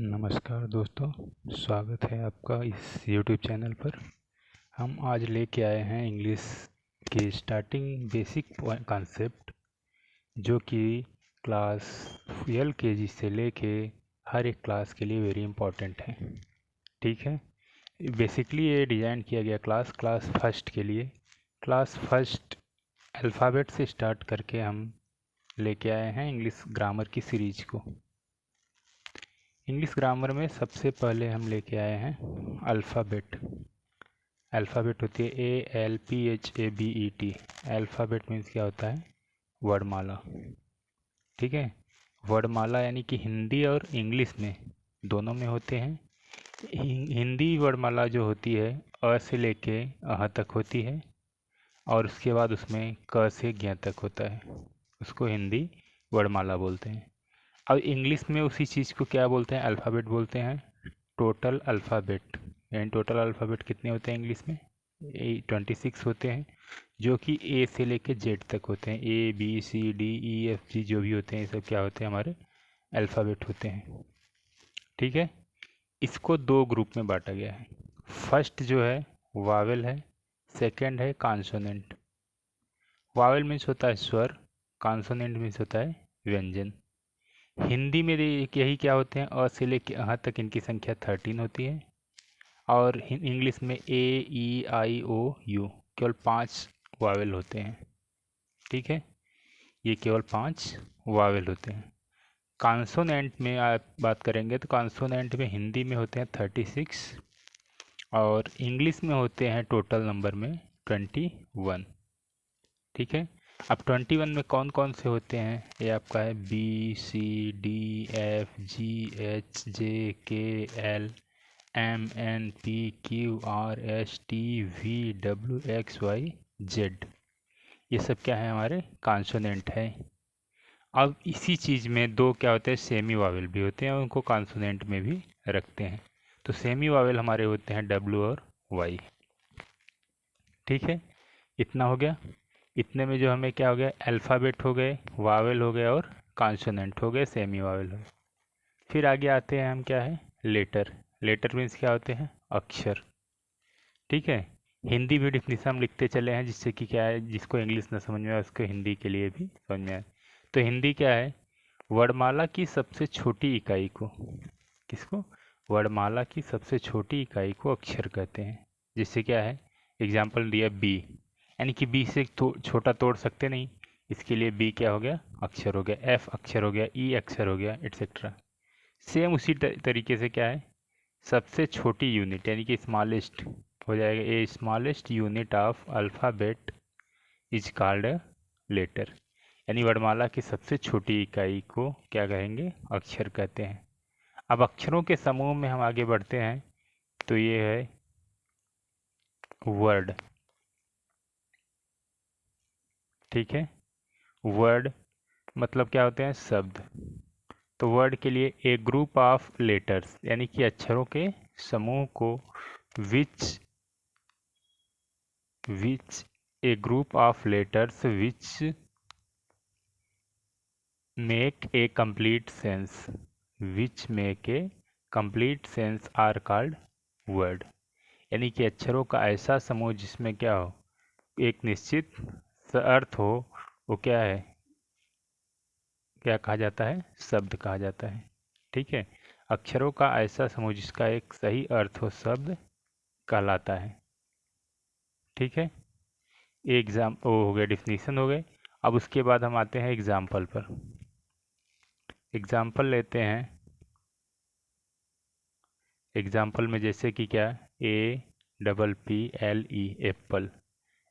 नमस्कार दोस्तों, स्वागत है आपका इस YouTube चैनल पर। हम आज लेके आए हैं इंग्लिश की स्टार्टिंग बेसिक कॉन्सेप्ट, जो कि क्लास LKG से लेके हर एक क्लास के लिए वेरी इम्पोर्टेंट है। ठीक है, बेसिकली ये डिज़ाइन किया गया क्लास फर्स्ट के लिए। क्लास फर्स्ट अल्फ़ाबेट से स्टार्ट करके हम लेके आए हैं इंग्लिश ग्रामर की सीरीज को। इंग्लिश ग्रामर में सबसे पहले हम लेके आए हैं अल्फ़ाबेट। अल्फ़ाबेट होती है ALPHABET। अल्फ़ाबेट मीन्स क्या होता है? वर्णमाला। ठीक है, वर्णमाला यानी कि हिंदी और इंग्लिश में दोनों में होते हैं। हिंदी वर्णमाला जो होती है अ से लेके अह तक होती है, और उसके बाद उसमें क से ज्ञ तक होता है, उसको हिंदी वर्णमाला बोलते हैं। अब इंग्लिश में उसी चीज़ को क्या बोलते हैं? अल्फ़ाबेट बोलते हैं। टोटल अल्फ़ाबेट, यानी टोटल अल्फ़ाबेट कितने होते हैं इंग्लिश में? 26 होते हैं, जो कि ए से लेके जेड तक होते हैं। ABCDEFG जो भी होते हैं, ये सब क्या होते हैं? हमारे अल्फ़ाबेट होते हैं। ठीक है, इसको दो ग्रुप में बांटा गया है। फर्स्ट जो है वावेल है, सेकंड है कॉन्सोनेंट। वावेल मीन्स होता है स्वर, कॉन्सोनेंट मीन्स होता है व्यंजन। हिंदी में यही क्या होते हैं? अ से लेके अह तक इनकी संख्या 13 होती है, और इंग्लिश में AEIOU केवल 5 वावेल होते हैं। ठीक है, ये केवल 5 वावेल होते हैं। कॉन्सोनेंट में आप बात करेंगे तो कॉन्सोनेंट में हिंदी में होते हैं 36, और इंग्लिश में होते हैं टोटल नंबर में 21। ठीक है, अब 21 में कौन कौन से होते हैं? ये आपका है BCDFGHJKL MNPQRSTVWXYZ। ये सब क्या है? हमारे कॉन्सोनेंट है। अब इसी चीज़ में दो क्या होते हैं? सेमी वावेल भी होते हैं, उनको कॉन्सोनेंट में भी रखते हैं। तो सेमी वावेल हमारे होते हैं W और Y। ठीक है, इतना हो गया। इतने में जो हमें क्या हो गया? अल्फ़ाबेट हो गए, वावेल हो गए, और कॉन्सोनेंट हो गए, सेमी वावेल हो गए। फिर आगे आते हैं हम, क्या है? लेटर। लेटर मीन्स क्या होते हैं? अक्षर। ठीक है, हिंदी भी डिफिनीशन हम लिखते चले हैं, जिससे कि क्या है, जिसको इंग्लिश ना समझ में आए उसको हिंदी के लिए भी समझ में आए। तो हिंदी क्या है? वर्णमाला की सबसे छोटी इकाई को, किसको? वर्णमाला की सबसे छोटी इकाई को अक्षर कहते हैं। जिससे क्या है, एग्जाम्पल दिया बी, यानी कि बी से छोटा तोड़ सकते नहीं, इसके लिए बी क्या हो गया? अक्षर हो गया। एफ अक्षर हो गया, ई अक्षर हो गया, एट्सेट्रा। सेम उसी तरीके से क्या है, सबसे छोटी यूनिट यानी कि स्मॉलेस्ट हो जाएगा। A smallest unit of alphabet is called a letter, यानी वर्णमाला की सबसे छोटी इकाई को क्या कहेंगे? अक्षर कहते हैं। अब अक्षरों के समूह में हम आगे बढ़ते हैं, तो ये है वर्ड। ठीक है, वर्ड मतलब क्या होते हैं? शब्द। तो वर्ड के लिए ए ग्रुप ऑफ लेटर्स, यानी कि अक्षरों के समूह को, which a group of letters which make a complete sense, which make a complete sense are called word. यानी कि अक्षरों का ऐसा समूह जिसमें क्या हो, एक निश्चित अर्थ हो, वो क्या है? क्या कहा जाता है? शब्द कहा जाता है। ठीक है, अक्षरों का ऐसा समूह जिसका एक सही अर्थ हो, शब्द कहलाता है। ठीक है, वो हो गया, डिफिनीशन हो गए। अब उसके बाद हम आते हैं एग्जाम्पल पर। एग्जाम्पल लेते हैं। एग्जाम्पल में जैसे कि क्या, APPLE, एप्पल।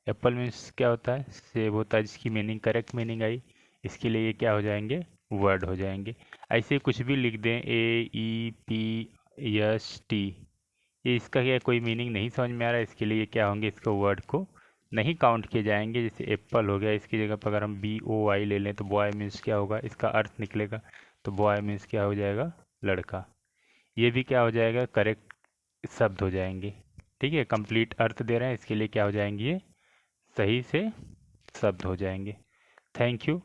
एप्पल मीन्स क्या होता है? सेब होता है, जिसकी मीनिंग करेक्ट मीनिंग आई, इसके लिए ये क्या हो जाएंगे? वर्ड हो जाएंगे। ऐसे कुछ भी लिख दें, AEPST, ये इसका क्या कोई मीनिंग नहीं समझ में आ रहा है, इसके लिए क्या होंगे? इसको वर्ड को नहीं काउंट किए जाएंगे। जैसे एप्पल हो गया, इसकी जगह पर अगर हम BOY ले लें तो बॉय मीन्स क्या होगा? इसका अर्थ निकलेगा, तो बॉय मीन्स क्या हो जाएगा? लड़का। ये भी क्या हो जाएगा? करेक्ट शब्द हो जाएंगे। ठीक है, कंप्लीट अर्थ दे रहे हैं, इसके लिए क्या हो जाएंगे? ये सही से शब्द हो जाएंगे। Thank you.